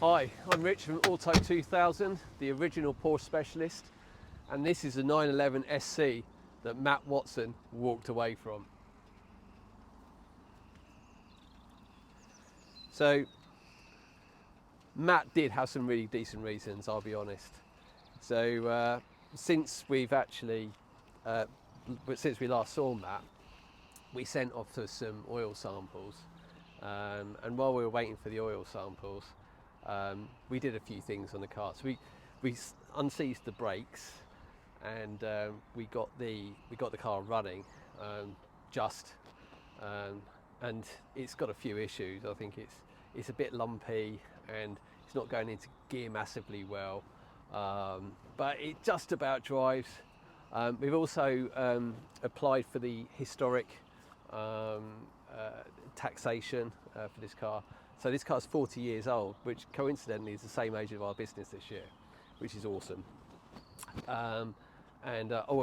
Hi, I'm Rich from Auto 2000, the original Porsche specialist, and this is the 911 SC that Matt Watson walked away from. So, Matt did have some really decent reasons, I'll be honest. So, since we last saw Matt, we sent off to some oil samples, and while we were waiting for the oil samples, we did a few things on the car. So we unseized the brakes, and we got the car running, and it's got a few issues. I think it's a bit lumpy and it's not going into gear massively well, but it just about drives. We've also applied for the historic taxation for this car. So this car's 40 years old, which coincidentally is the same age of our business this year, which is awesome. I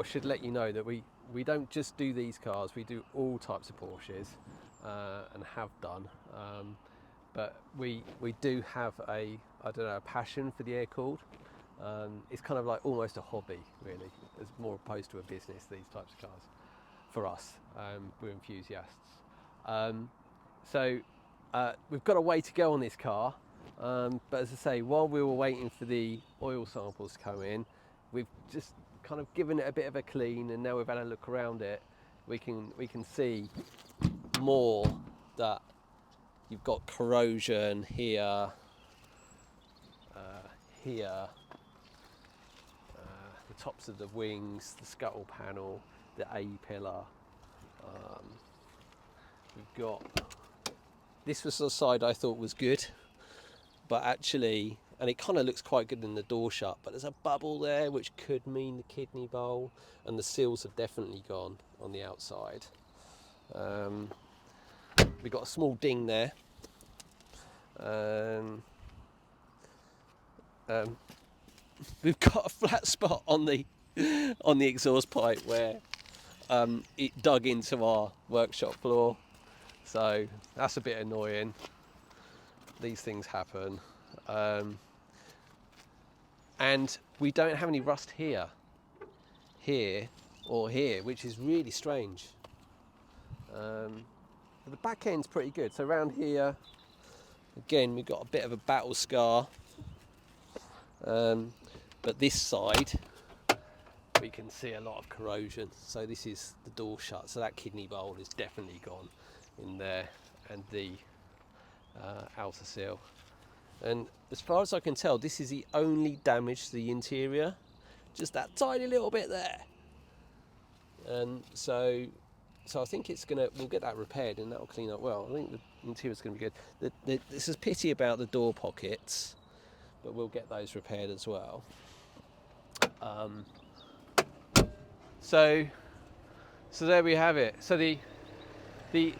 should let you know that we don't just do these cars, we do all types of Porsches, and have done. But we do have a passion for the air-cooled. It's kind of like almost a hobby, really, as more opposed to a business, these types of cars. For us, we're enthusiasts. We've got a way to go on this car, but as I say, while we were waiting for the oil samples to come in, we've just kind of given it a bit of a clean, and now we've had a look around it, we can see more that you've got corrosion here, the tops of the wings, the scuttle panel, the A-pillar. We've got, this was the side I thought was good, but actually, and it kind of looks quite good in the door shut, but there's a bubble there which could mean the kidney bowl, and the seals have definitely gone on the outside. We've got a small ding there. We've got a flat spot on the exhaust pipe where it dug into our workshop floor, so that's a bit annoying. These things happen. And we don't have any rust here, or here, which is really strange. But the back end's pretty good. So around here, again, we've got a bit of a battle scar. But this side, we can see a lot of corrosion. So this is the door shut. So that kidney bowl is definitely gone in there, and the outer seal. And as far as I can tell, this is the only damage to the interior, just that tiny little bit there. And so I think we'll get that repaired, and that'll clean up well. I think the interior's going to be good. This is pity about the door pockets, but we'll get those repaired as well. So there we have it. So the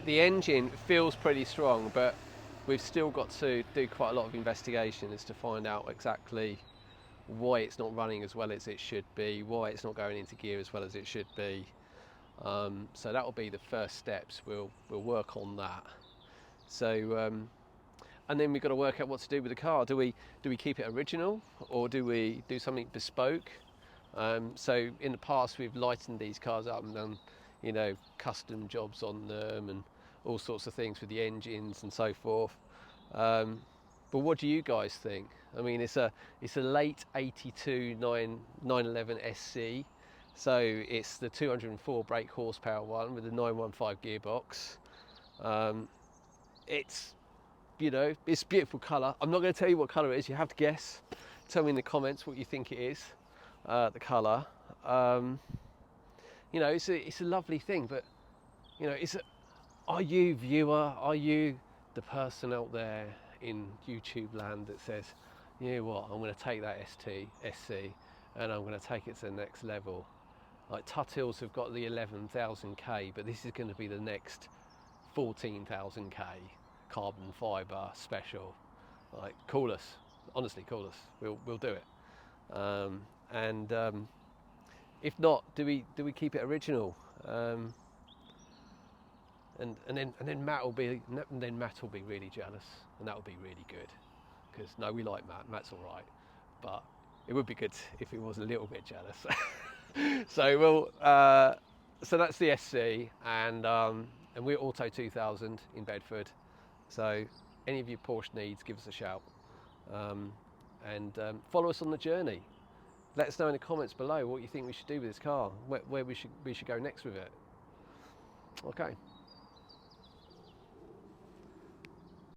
engine feels pretty strong, but we've still got to do quite a lot of investigation as to find out exactly why it's not running as well as it should be, why it's not going into gear as well as it should be. So that will be the first steps. We'll work on that. So and then we've got to work out what to do with the car. Do we keep it original, or do we do something bespoke? So in the past we've lightened these cars up and done, custom jobs on them and all sorts of things with the engines and so forth. But what do you guys think? I mean, it's a late 82 911 SC. So it's the 204 brake horsepower one with the 915 gearbox. It's a beautiful colour. I'm not going to tell you what colour it is. You have to guess. Tell me in the comments what you think it is. The colour. It's a lovely thing, but are you viewer? Are you the person out there in YouTube land that says, you know what, I'm going to take that SC and I'm going to take it to the next level? Like Tuttils have got the 11,000k, but this is going to be the next 14,000k carbon fibre special. Like, call us, honestly, call us. We'll do it. If not, do we keep it original? And then Matt will be really jealous, and that will be really good. because no, we like Matt. Matt's all right, but it would be good if he was a little bit jealous. So so that's the SC, and we're Auto 2000 in Bedford. So any of your Porsche needs, give us a shout, and follow us on the journey. Let us know in the comments below what you think we should do with this car, where we should go next with it. Okay.